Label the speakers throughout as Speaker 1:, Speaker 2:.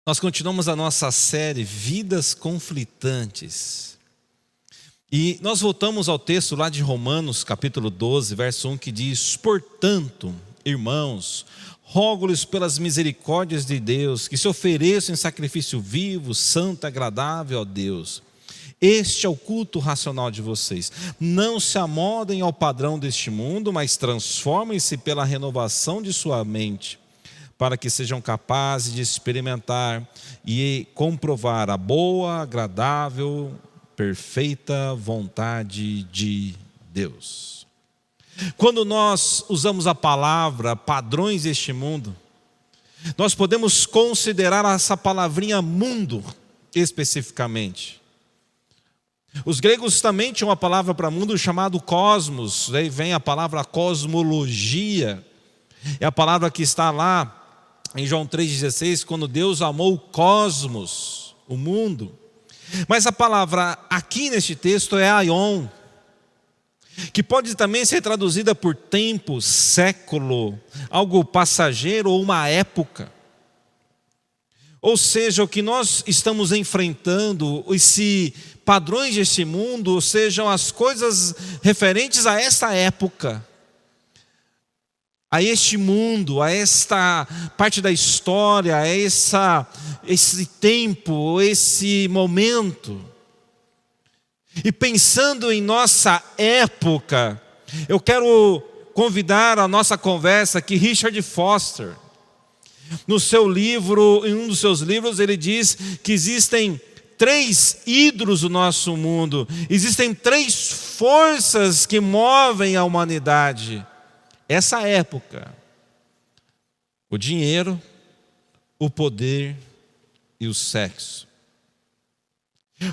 Speaker 1: Nós continuamos a nossa série Vidas Conflitantes. E nós voltamos ao texto lá de Romanos, capítulo 12, verso 1, que diz: Portanto, irmãos, rogo-lhes pelas misericórdias de Deus, que se ofereçam em sacrifício vivo, santo e agradável a Deus. Este é o culto racional de vocês. Não se amodem ao padrão deste mundo, mas transformem-se pela renovação de sua mente, para que sejam capazes de experimentar e comprovar a boa, agradável, perfeita vontade de Deus. Quando nós usamos a palavra padrões deste mundo, nós podemos considerar essa palavrinha mundo especificamente. Os gregos também tinham uma palavra para mundo chamado cosmos, daí vem a palavra cosmologia, é a palavra que está lá em João 3,16, quando Deus amou o cosmos, o mundo. Mas a palavra aqui neste texto é aion, que pode também ser traduzida por tempo, século, algo passageiro ou uma época. Ou seja, o que nós estamos enfrentando, esse padrões deste mundo, sejam as coisas referentes a esta época, a este mundo, a esta parte da história, a esse tempo, esse momento. E pensando em nossa época, eu quero convidar a nossa conversa aqui Richard Foster. No seu livro, em um dos seus livros, ele diz que existem 3 ídolos do nosso mundo. Existem 3 forças que movem a humanidade. Essa época: o dinheiro, o poder e o sexo.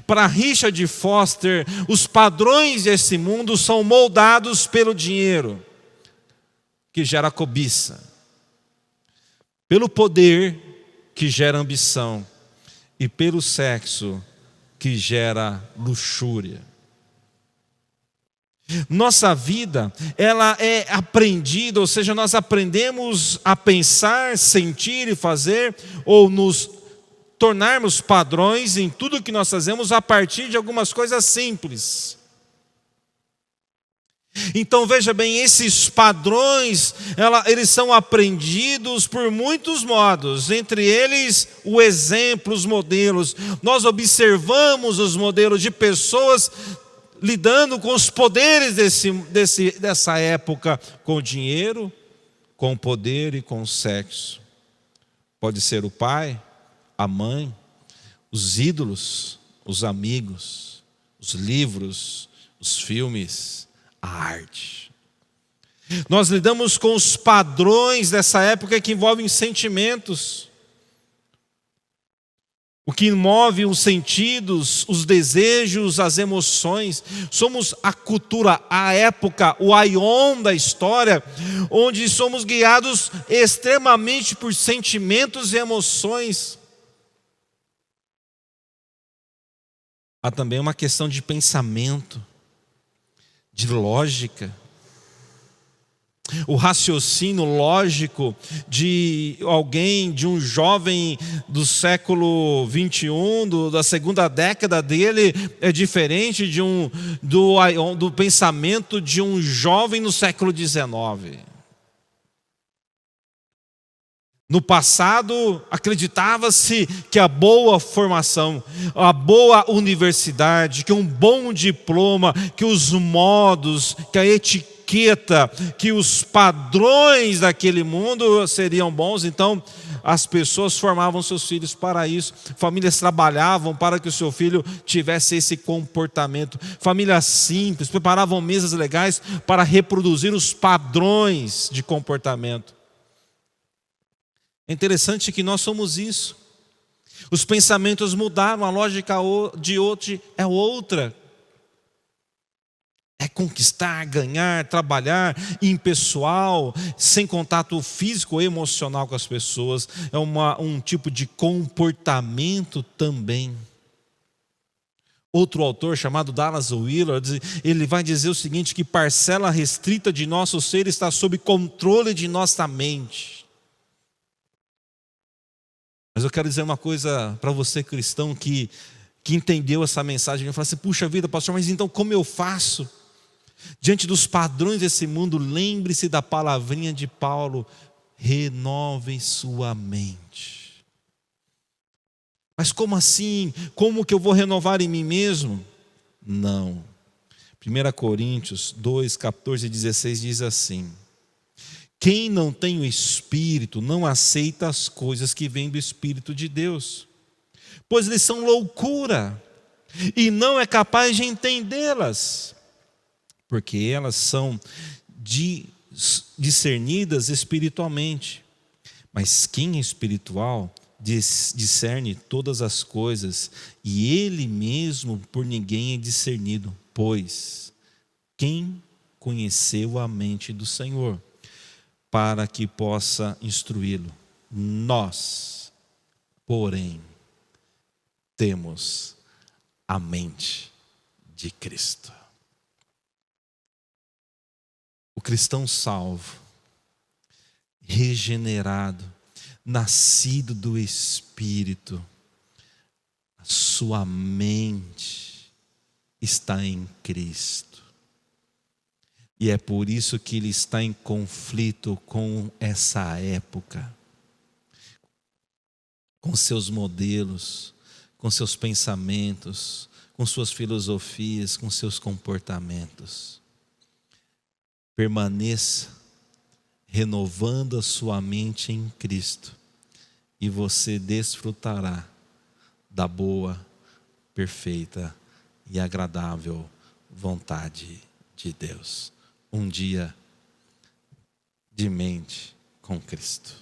Speaker 1: Para Richard Foster, os padrões desse mundo são moldados pelo dinheiro, que gera cobiça, pelo poder, que gera ambição, e pelo sexo, que gera luxúria. Nossa vida, ela é aprendida, ou seja, nós aprendemos a pensar, sentir e fazer, ou nos tornarmos padrões em tudo que nós fazemos a partir de algumas coisas simples. Então veja bem, esses padrões, eles são aprendidos por muitos modos, entre eles o exemplo, os modelos. Nós observamos os modelos de pessoas lidando com os poderes dessa época, com o dinheiro, com o poder e com o sexo. Pode ser o pai, a mãe, os ídolos, os amigos, os livros, os filmes, a arte. Nós lidamos com os padrões dessa época que envolvem sentimentos. O que move os sentidos, os desejos, as emoções. Somos a cultura, a época, o aion da história, onde somos guiados extremamente por sentimentos e emoções. Há também uma questão de pensamento, de lógica. O raciocínio lógico de alguém, de um jovem do século 21, da segunda década dele, é diferente do pensamento de um jovem no século 19. No passado, acreditava-se que a boa formação, a boa universidade, que um bom diploma, que os modos, que a etiqueta, que os padrões daquele mundo seriam bons. Então as pessoas formavam seus filhos para isso. Famílias trabalhavam para que o seu filho tivesse esse comportamento. Famílias simples preparavam mesas legais para reproduzir os padrões de comportamento. É interessante que nós somos isso. Os pensamentos mudaram, a lógica de hoje é outra. É conquistar, ganhar, trabalhar, impessoal, sem contato físico ou emocional com as pessoas. É um tipo de comportamento também. Outro autor chamado Dallas Willard, ele vai dizer o seguinte, que parcela restrita de nosso ser está sob controle de nossa mente. Mas eu quero dizer uma coisa para você, cristão, que entendeu essa mensagem. Eu falo assim: puxa vida, pastor, mas então como eu faço? Diante dos padrões desse mundo, lembre-se da palavrinha de Paulo: renove sua mente. Mas como assim? Como que eu vou renovar em mim mesmo? Não. 1 Coríntios 2, 14 e 16 diz assim: quem não tem o Espírito não aceita as coisas que vêm do Espírito de Deus, pois eles são loucura e não é capaz de entendê-las, porque elas são discernidas espiritualmente. Mas quem é espiritual discerne todas as coisas, e ele mesmo por ninguém é discernido, pois quem conheceu a mente do Senhor para que possa instruí-lo? Nós, porém, temos a mente de Cristo. O cristão salvo, regenerado, nascido do Espírito, a sua mente está em Cristo. E é por isso que ele está em conflito com essa época, com seus modelos, com seus pensamentos, com suas filosofias, com seus comportamentos. Permaneça renovando a sua mente em Cristo, e você desfrutará da boa, perfeita e agradável vontade de Deus. Um dia de mente com Cristo.